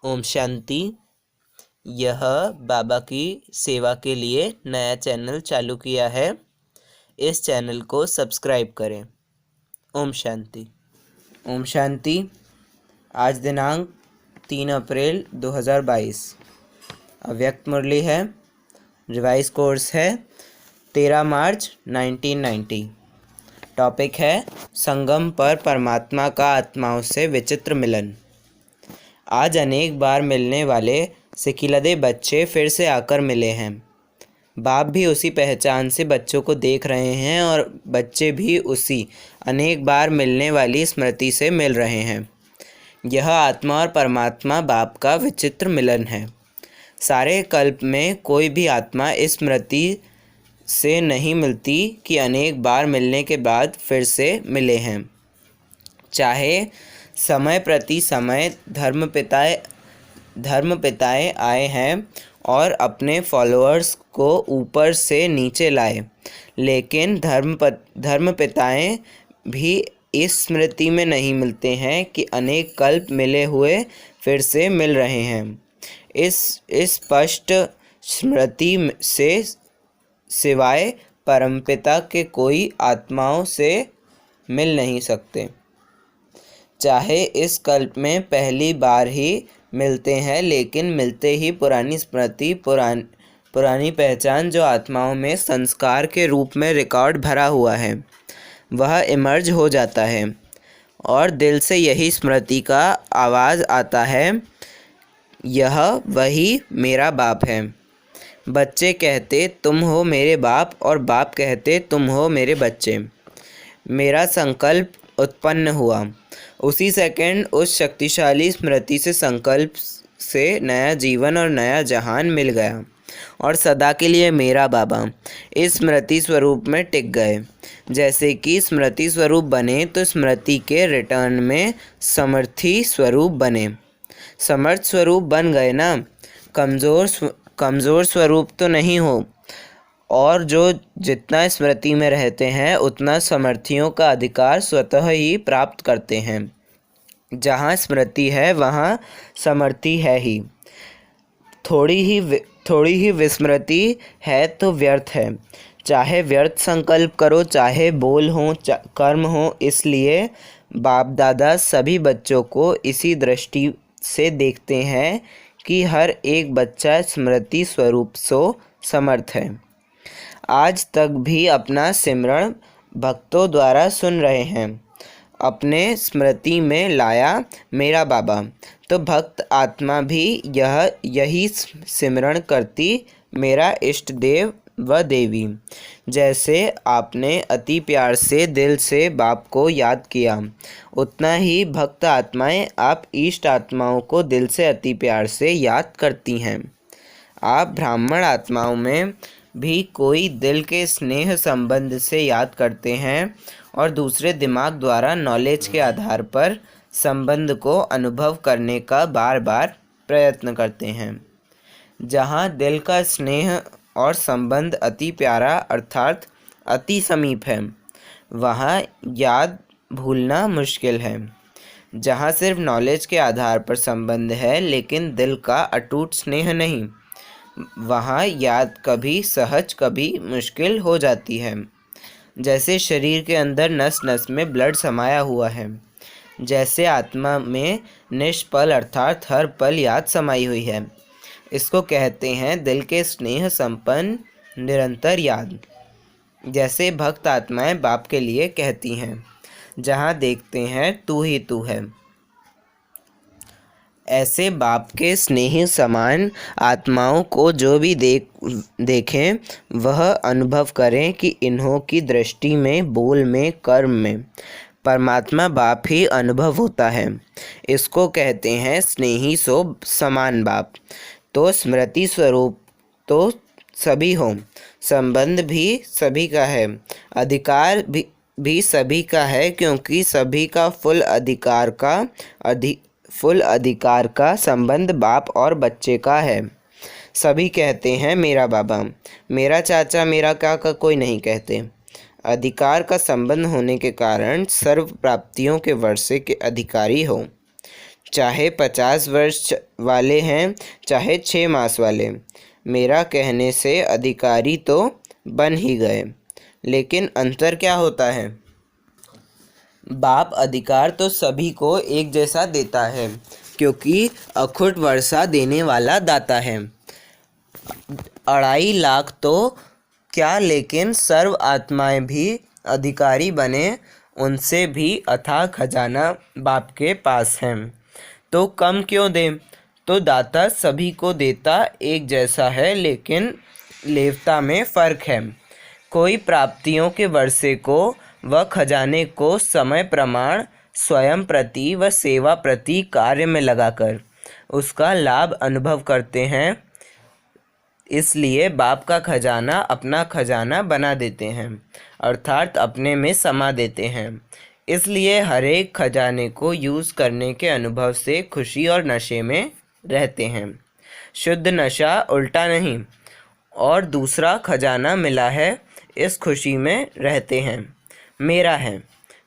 ओम शांति। यह बाबा की सेवा के लिए नया चैनल चालू किया है। इस चैनल को सब्सक्राइब करें। ओम शांति। ओम शांति। आज दिनांक 3 अप्रैल 2022। अव्यक्त मुरली है। रिवाइज कोर्स है 13 मार्च 1990। टॉपिक है संगम पर परमात्मा का आत्माओं से विचित्र मिलन। आज अनेक बार मिलने वाले सिकिलदे बच्चे फिर से आकर मिले हैं। बाप भी उसी पहचान से बच्चों को देख रहे हैं और बच्चे भी उसी अनेक बार मिलने वाली स्मृति से मिल रहे हैं। यह आत्मा और परमात्मा बाप का विचित्र मिलन है। सारे कल्प में कोई भी आत्मा इस स्मृति से नहीं मिलती कि अनेक बार मिलने के बाद फिर से मिले हैं। चाहे समय प्रति समय धर्म पिताएँ आए हैं और अपने फॉलोअर्स को ऊपर से नीचे लाए, लेकिन धर्म पिताएँ भी इस स्मृति में नहीं मिलते हैं कि अनेक कल्प मिले हुए फिर से मिल रहे हैं। इस स्पष्ट स्मृति से सिवाय परमपिता के कोई आत्माओं से मिल नहीं सकते। चाहे इस कल्प में पहली बार ही मिलते हैं, लेकिन मिलते ही पुरानी स्मृति, पुरानी पहचान जो आत्माओं में संस्कार के रूप में रिकॉर्ड भरा हुआ है, वह इमर्ज हो जाता है और दिल से यही स्मृति का आवाज़ आता है, यह वही मेरा बाप है। बच्चे कहते तुम हो मेरे बाप और बाप कहते तुम हो मेरे बच्चे। मेरा संकल्प उत्पन्न हुआ। उसी सेकंड उस शक्तिशाली स्मृति से संकल्प से नया जीवन और नया जहान मिल गया और सदा के लिए मेरा बाबा इस स्मृति स्वरूप में टिक गए। जैसे कि स्मृति स्वरूप बने तो स्मृति के रिटर्न में समर्थी स्वरूप बने। समर्थ स्वरूप बन गए ना, कमज़ोर स्वरूप तो नहीं हो। और जो जितना स्मृति में रहते हैं उतना समर्थियों का अधिकार स्वतः ही प्राप्त करते हैं। जहाँ स्मृति है वहाँ समर्थी है ही। थोड़ी ही विस्मृति है तो व्यर्थ है। चाहे व्यर्थ संकल्प करो, चाहे बोल हो, कर्म हो। इसलिए बाप दादा सभी बच्चों को इसी दृष्टि से देखते हैं कि हर एक बच्चा स्मृति स्वरूप सो समर्थ है। आज तक भी अपना सिमरण भक्तों द्वारा सुन रहे हैं। अपने स्मृति में लाया मेरा बाबा, तो भक्त आत्मा भी यही सिमरण करती, मेरा इष्ट देव व देवी। जैसे आपने अति प्यार से दिल से बाप को याद किया, उतना ही भक्त आत्माएं आप इष्ट आत्माओं को दिल से अति प्यार से याद करती हैं। आप ब्राह्मण आत्माओं में भी कोई दिल के स्नेह संबंध से याद करते हैं और दूसरे दिमाग द्वारा नॉलेज के आधार पर संबंध को अनुभव करने का बार बार प्रयत्न करते हैं। जहाँ दिल का स्नेह और संबंध अति प्यारा अर्थात अति समीप है, वहाँ याद भूलना मुश्किल है। जहाँ सिर्फ नॉलेज के आधार पर संबंध है लेकिन दिल का अटूट स्नेह नहीं, वहाँ याद कभी सहज कभी मुश्किल हो जाती है। जैसे शरीर के अंदर नस नस में ब्लड समाया हुआ है, जैसे आत्मा में निष्पल अर्थात हर पल याद समाई हुई है। इसको कहते हैं दिल के स्नेह संपन्न निरंतर याद। जैसे भक्त आत्माएं बाप के लिए कहती हैं, जहाँ देखते हैं तू ही तू है। ऐसे बाप के स्नेही समान आत्माओं को जो भी देखें वह अनुभव करें कि इन्हों की दृष्टि में, बोल में, कर्म में परमात्मा बाप ही अनुभव होता है। इसको कहते हैं स्नेही सो समान बाप। तो स्मृति स्वरूप तो सभी हो, संबंध भी सभी का है, अधिकार भी सभी का है, क्योंकि सभी का फुल अधिकार का संबंध बाप और बच्चे का है। सभी कहते हैं मेरा बाबा, मेरा चाचा, मेरा काका कोई नहीं कहते। अधिकार का संबंध होने के कारण सर्व प्राप्तियों के वर्षे के अधिकारी हो। चाहे 50 वर्ष वाले हैं चाहे 6 मास वाले, मेरा कहने से अधिकारी तो बन ही गए। लेकिन अंतर क्या होता है? बाप अधिकार तो सभी को एक जैसा देता है, क्योंकि अखुट वर्षा देने वाला दाता है। 2.5 लाख तो क्या, लेकिन सर्व आत्माएं भी अधिकारी बने, उनसे भी अथाह खजाना बाप के पास है। तो कम क्यों दे? तो दाता सभी को देता एक जैसा है, लेकिन लेवता में फ़र्क है। कोई प्राप्तियों के वर्षे को व खजाने को समय प्रमाण स्वयं प्रति व सेवा प्रति कार्य में लगाकर उसका लाभ अनुभव करते हैं, इसलिए बाप का खजाना अपना खजाना बना देते हैं, अर्थात अपने में समा देते हैं। इसलिए हर एक खजाने को यूज़ करने के अनुभव से खुशी और नशे में रहते हैं। शुद्ध नशा उल्टा नहीं, और दूसरा खजाना मिला है, इस खुशी में रहते हैं। मेरा है,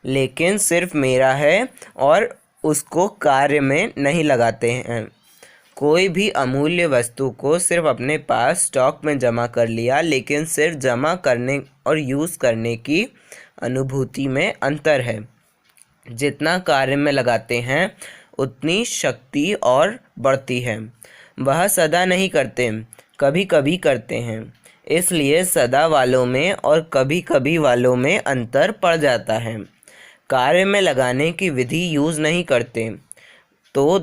लेकिन सिर्फ मेरा है, और उसको कार्य में नहीं लगाते हैं। कोई भी अमूल्य वस्तु को सिर्फ अपने पास स्टॉक में जमा कर लिया, लेकिन सिर्फ जमा करने और यूज़ करने की अनुभूति में अंतर है। जितना कार्य में लगाते हैं उतनी शक्ति और बढ़ती है। वह सदा नहीं करते, कभी कभी करते हैं। इसलिए सदा वालों में और कभी कभी वालों में अंतर पड़ जाता है। कार्य में लगाने की विधि यूज़ नहीं करते तो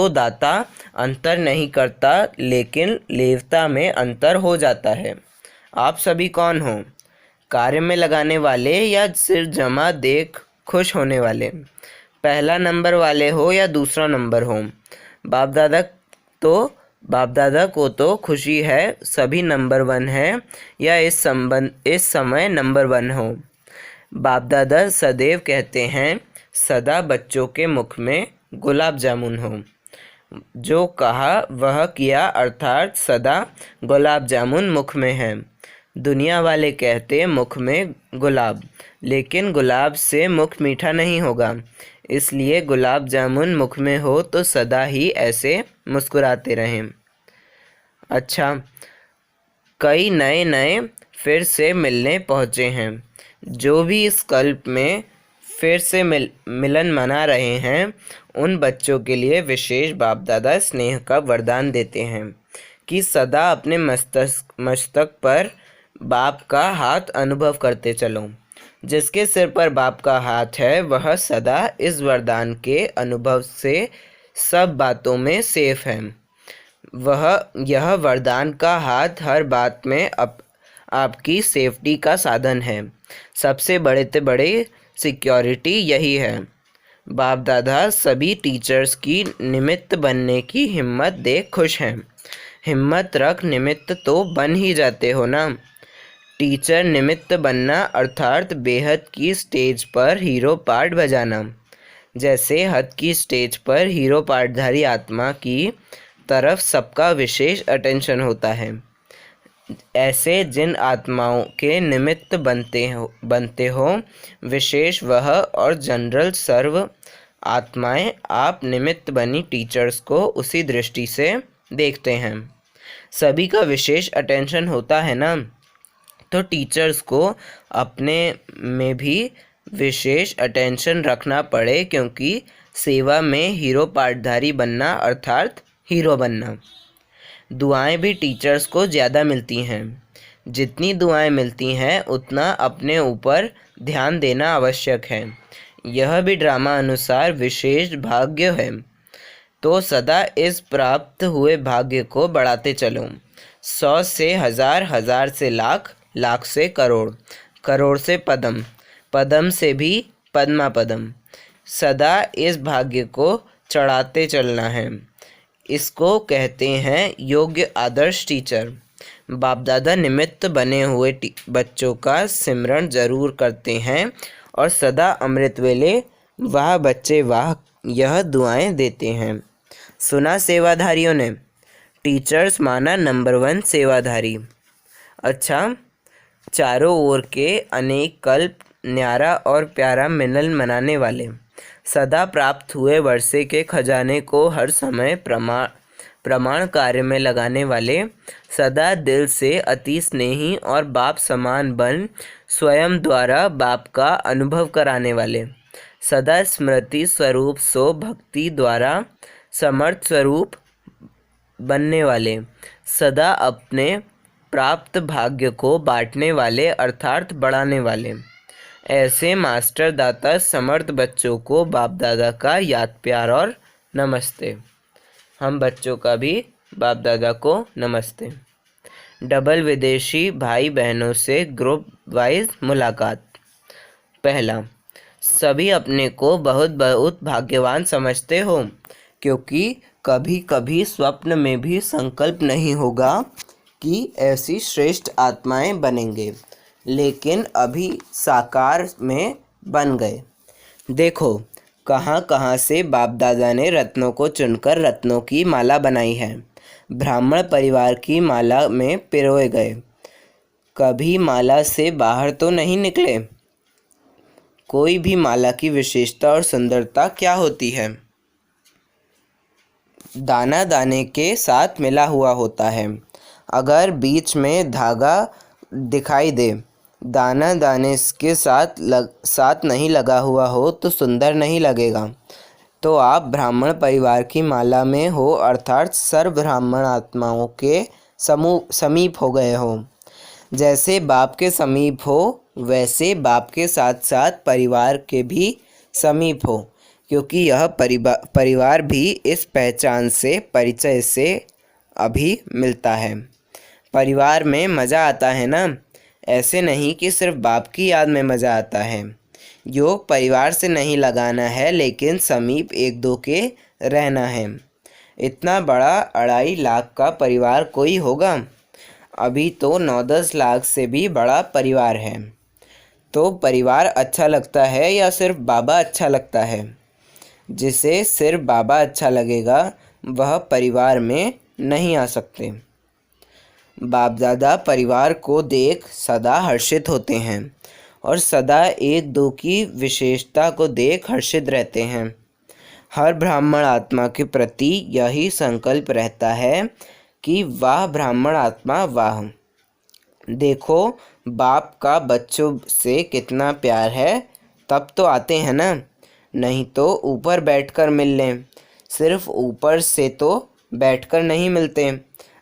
दाता अंतर नहीं करता, लेकिन लेवता में अंतर हो जाता है। आप सभी कौन हो? कार्य में लगाने वाले या सिर्फ जमा देख खुश होने वाले? पहला नंबर वाले हो या दूसरा नंबर हो? बाप दादा को तो खुशी है सभी नंबर 1 है, या इस समय नंबर 1 हो। बाप दादा सदैव कहते हैं सदा बच्चों के मुख में गुलाब जामुन हो। जो कहा वह किया, अर्थात सदा गुलाब जामुन मुख में है। दुनिया वाले कहते मुख में गुलाब, लेकिन गुलाब से मुख मीठा नहीं होगा। इसलिए गुलाब जामुन मुख में हो तो सदा ही ऐसे मुस्कुराते रहें। अच्छा, कई नए फिर से मिलने पहुँचे हैं। जो भी इस कल्प में फिर से मिलन मना रहे हैं, उन बच्चों के लिए विशेष बाप दादा स्नेह का वरदान देते हैं कि सदा अपने मस्तक पर बाप का हाथ अनुभव करते चलो। जिसके सिर पर बाप का हाथ है वह सदा इस वरदान के अनुभव से सब बातों में सेफ है। यह वरदान का हाथ हर बात में आपकी सेफ्टी का साधन है। सबसे बड़े सिक्योरिटी यही है। बाप दादा सभी टीचर्स की निमित्त बनने की हिम्मत देख खुश हैं। हिम्मत रख निमित्त तो बन ही जाते हो ना। टीचर निमित्त बनना अर्थात बेहद की स्टेज पर हीरो पार्ट बजाना। जैसे हद की स्टेज पर हीरो पार्टधारी आत्मा की तरफ सबका विशेष अटेंशन होता है, ऐसे जिन आत्माओं के निमित्त बनते हो विशेष वह और जनरल सर्व आत्माएं आप निमित्त बनी टीचर्स को उसी दृष्टि से देखते हैं। सभी का विशेष अटेंशन होता है ना, तो टीचर्स को अपने में भी विशेष अटेंशन रखना पड़े, क्योंकि सेवा में हीरो पार्टधारी बनना अर्थात हीरो बनना। दुआएं भी टीचर्स को ज़्यादा मिलती हैं। जितनी दुआएं मिलती हैं उतना अपने ऊपर ध्यान देना आवश्यक है। यह भी ड्रामा अनुसार विशेष भाग्य है, तो सदा इस प्राप्त हुए भाग्य को बढ़ाते चलो। 100 से 1000, 1000 से लाख, लाख से करोड़, करोड़ से पदम, पदम से भी पद्मा पदम। सदा इस भाग्य को चढ़ाते चलना है। इसको कहते हैं योग्य आदर्श टीचर। बाप दादा निमित्त बने हुए बच्चों का सिमरण जरूर करते हैं और सदा अमृत वेले वाह बच्चे वाह यह दुआएं देते हैं। सुना सेवाधारियों ने, टीचर्स माना नंबर 1 सेवाधारी। अच्छा, चारों ओर के अनेक कल्प न्यारा और प्यारा मिलन मनाने वाले सदा प्राप्त हुए वर्षे के खजाने को हर समय प्रमाण कार्य में लगाने वाले, सदा दिल से अति स्नेही और बाप समान बन स्वयं द्वारा बाप का अनुभव कराने वाले, सदा स्मृति स्वरूप सो भक्ति द्वारा समर्थ स्वरूप बनने वाले, सदा अपने प्राप्त भाग्य को बांटने वाले अर्थात बढ़ाने वाले, ऐसे मास्टर दाता समर्थ बच्चों को बाप दादा का याद प्यार और नमस्ते। हम बच्चों का भी बाप दादा को नमस्ते। डबल विदेशी भाई बहनों से ग्रुप वाइज मुलाकात। पहला, सभी अपने को बहुत बहुत भाग्यवान समझते हो, क्योंकि कभी कभी स्वप्न में भी संकल्प नहीं होगा कि ऐसी श्रेष्ठ आत्माएं बनेंगे, लेकिन अभी साकार में बन गए। देखो कहाँ कहाँ से बाप दादा ने रत्नों को चुनकर रत्नों की माला बनाई है, ब्राह्मण परिवार की माला में पिरोए गए, कभी माला से बाहर तो नहीं निकले। कोई भी माला की विशेषता और सुंदरता क्या होती है? दाना दाने के साथ मिला हुआ होता है। अगर बीच में धागा दिखाई दे, दाना दाने के साथ नहीं लगा हुआ हो तो सुंदर नहीं लगेगा। तो आप ब्राह्मण परिवार की माला में हो, अर्थात सर्व ब्राह्मण आत्माओं के समीप हो गए हो। जैसे बाप के समीप हो, वैसे बाप के साथ साथ परिवार के भी समीप हो, क्योंकि यह परिवार भी इस पहचान से परिचय से अभी मिलता है। परिवार में मज़ा आता है ना, ऐसे नहीं कि सिर्फ बाप की याद में मज़ा आता है। योग परिवार से नहीं लगाना है, लेकिन समीप एक दो के रहना है। इतना बड़ा 2.5 लाख का परिवार कोई होगा? अभी तो 9-10 लाख से भी बड़ा परिवार है। तो परिवार अच्छा लगता है या सिर्फ बाबा अच्छा लगता है? जिसे सिर्फ बाबा अच्छा लगेगा वह परिवार में नहीं आ सकते। बाप दादा परिवार को देख सदा हर्षित होते हैं और सदा एक दो की विशेषता को देख हर्षित रहते हैं। हर ब्राह्मण आत्मा के प्रति यही संकल्प रहता है कि वाह ब्राह्मण आत्मा वाह। देखो बाप का बच्चों से कितना प्यार है, तब तो आते हैं ना, नहीं तो ऊपर बैठकर मिल लें। सिर्फ ऊपर से तो बैठकर नहीं मिलते।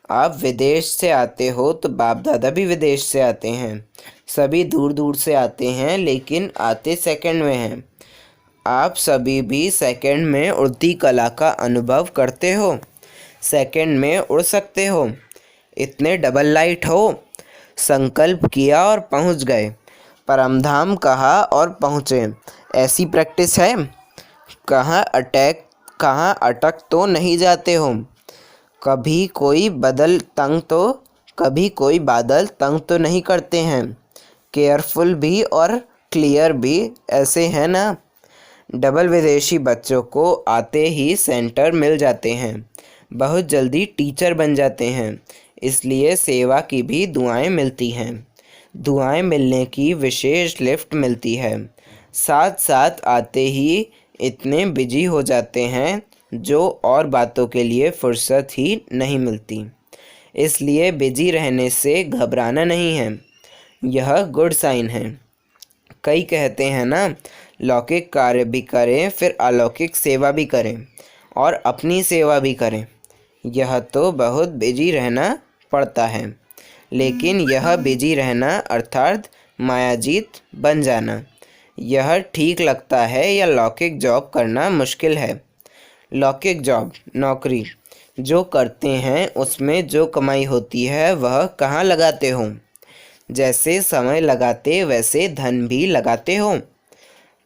आप विदेश से आते हो तो बाप दादा भी विदेश से आते हैं। सभी दूर दूर से आते हैं, लेकिन आते सेकंड में हैं। आप सभी भी सेकंड में उड़ती कला का अनुभव करते हो, सेकंड में उड़ सकते हो। इतने डबल लाइट हो, संकल्प किया और पहुंच गए, परमधाम कहा और पहुँचे। ऐसी प्रैक्टिस है? कहाँ अटक तो नहीं जाते हो? कभी कोई बादल तंग तो नहीं करते हैं? केयरफुल भी और क्लियर भी ऐसे हैं ना। डबल विदेशी बच्चों को आते ही सेंटर मिल जाते हैं, बहुत जल्दी टीचर बन जाते हैं, इसलिए सेवा की भी दुआएं मिलती हैं। दुआएं मिलने की विशेष लिफ्ट मिलती है। साथ साथ आते ही इतने बिजी हो जाते हैं जो और बातों के लिए फुर्सत ही नहीं मिलती। इसलिए बिजी रहने से घबराना नहीं है, यह गुड साइन है। कई कहते हैं ना, लौकिक कार्य भी करें फिर अलौकिक सेवा भी करें और अपनी सेवा भी करें। यह तो बहुत बिजी रहना पड़ता है, लेकिन यह बिजी रहना अर्थात मायाजीत बन जाना, यह ठीक लगता है या लौकिक जॉब करना मुश्किल है? लौकिक जॉब नौकरी जो करते हैं उसमें जो कमाई होती है वह कहाँ लगाते हो? जैसे समय लगाते वैसे धन भी लगाते हो,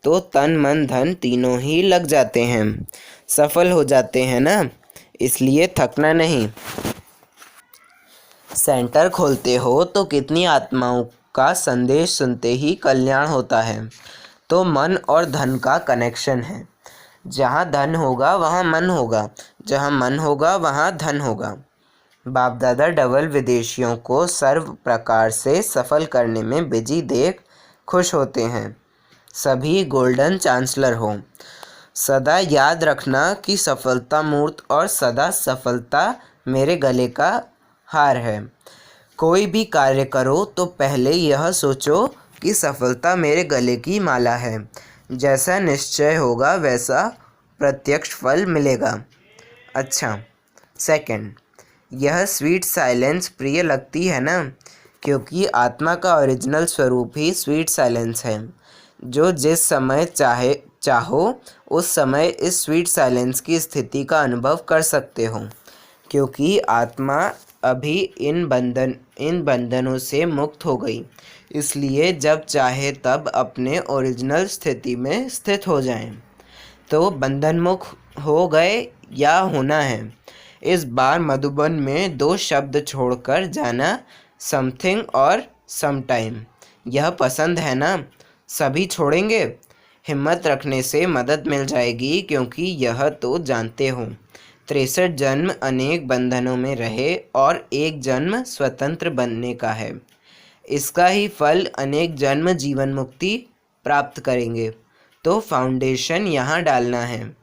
तो तन मन धन तीनों ही लग जाते हैं, सफल हो जाते हैं ना, इसलिए थकना नहीं। सेंटर खोलते हो तो कितनी आत्माओं का संदेश सुनते ही कल्याण होता है। तो मन और धन का कनेक्शन है। जहाँ धन होगा वहाँ मन होगा, जहाँ मन होगा वहाँ धन होगा। बाप दादा डबल विदेशियों को सर्व प्रकार से सफल करने में बिजी देख खुश होते हैं। सभी गोल्डन चांसलर हो, सदा याद रखना कि सफलता मूर्त और सदा सफलता मेरे गले का हार है। कोई भी कार्य करो तो पहले यह सोचो कि सफलता मेरे गले की माला है। जैसा निश्चय होगा वैसा प्रत्यक्ष फल मिलेगा। अच्छा, सेकंड, यह स्वीट साइलेंस प्रिय लगती है ना, क्योंकि आत्मा का ओरिजिनल स्वरूप ही स्वीट साइलेंस है। जो जिस समय चाहो उस समय इस स्वीट साइलेंस की स्थिति का अनुभव कर सकते हो, क्योंकि आत्मा अभी इन बंधनों से मुक्त हो गई। इसलिए जब चाहे तब अपने ओरिजिनल स्थिति में स्थित हो जाएं। तो बंधन मुक्त हो गए या होना है। इस बार मधुबन में 2 शब्द छोड़कर जाना, समथिंग और समटाइम। यह पसंद है ना? सभी छोड़ेंगे? हिम्मत रखने से मदद मिल जाएगी, क्योंकि यह तो जानते हो 63 जन्म अनेक बंधनों में रहे और एक जन्म स्वतंत्र बनने का है। इसका ही फल अनेक जन्म जीवन मुक्ति प्राप्त करेंगे। तो फाउंडेशन यहाँ डालना है।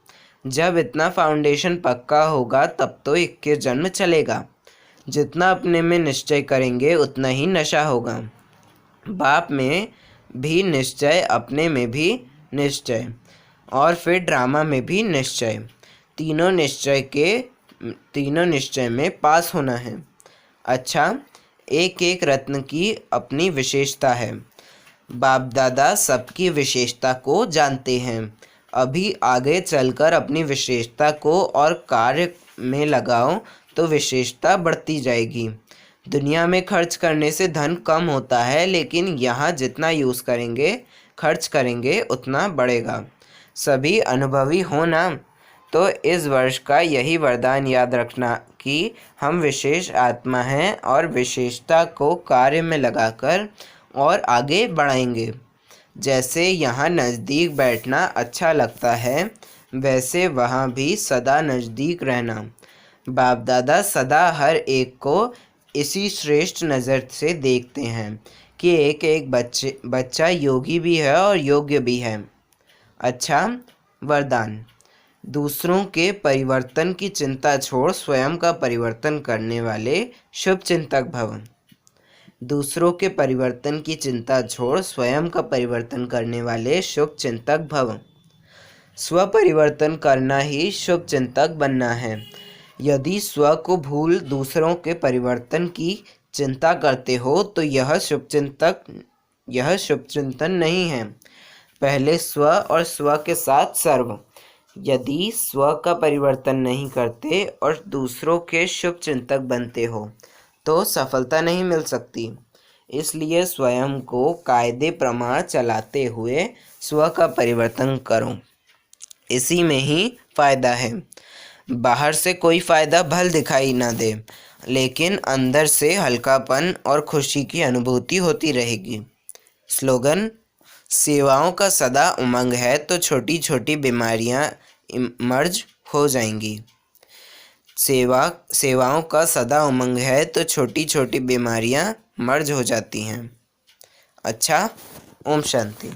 जब इतना फाउंडेशन पक्का होगा तब तो 21 जन्म चलेगा। जितना अपने में निश्चय करेंगे उतना ही नशा होगा। बाप में भी निश्चय, अपने में भी निश्चय, और फिर ड्रामा में भी निश्चय। तीनों निश्चय में पास होना है। अच्छा, एक एक रत्न की अपनी विशेषता है। बाप दादा सबकी विशेषता को जानते हैं। अभी आगे चलकर अपनी विशेषता को और कार्य में लगाओ तो विशेषता बढ़ती जाएगी। दुनिया में खर्च करने से धन कम होता है, लेकिन यहाँ जितना खर्च करेंगे उतना बढ़ेगा। सभी अनुभवी हो ना? तो इस वर्ष का यही वरदान याद रखना कि हम विशेष आत्मा हैं और विशेषता को कार्य में लगाकर और आगे बढ़ाएंगे। जैसे यहाँ नज़दीक बैठना अच्छा लगता है, वैसे वहाँ भी सदा नज़दीक रहना। बाप दादा सदा हर एक को इसी श्रेष्ठ नज़र से देखते हैं कि एक एक बच्चा योगी भी है और योग्य भी है। अच्छा, वरदान, दूसरों के परिवर्तन की चिंता छोड़ स्वयं का परिवर्तन करने वाले शुभ चिंतक भव। दूसरों के परिवर्तन की चिंता छोड़ स्वयं का परिवर्तन करने वाले शुभ चिंतक भव। स्व परिवर्तन करना ही शुभ चिंतक बनना है। यदि स्व को भूल दूसरों के परिवर्तन की चिंता करते हो तो यह शुभ चिंतन नहीं है। पहले स्व और स्व के साथ सर्व। यदि स्व का परिवर्तन नहीं करते और दूसरों के शुभ चिंतक बनते हो तो सफलता नहीं मिल सकती। इसलिए स्वयं को कायदे प्रमाण चलाते हुए स्व का परिवर्तन करो। इसी में ही फ़ायदा है। बाहर से कोई फ़ायदा भल दिखाई ना दे, लेकिन अंदर से हल्कापन और खुशी की अनुभूति होती रहेगी। स्लोगन, सेवाओं का सदा उमंग है तो छोटी छोटी बीमारियां मर्ज हो जाएंगी। सेवाओं का सदा उमंग है तो छोटी छोटी बीमारियां मर्ज हो जाती हैं। अच्छा, ओम शांति।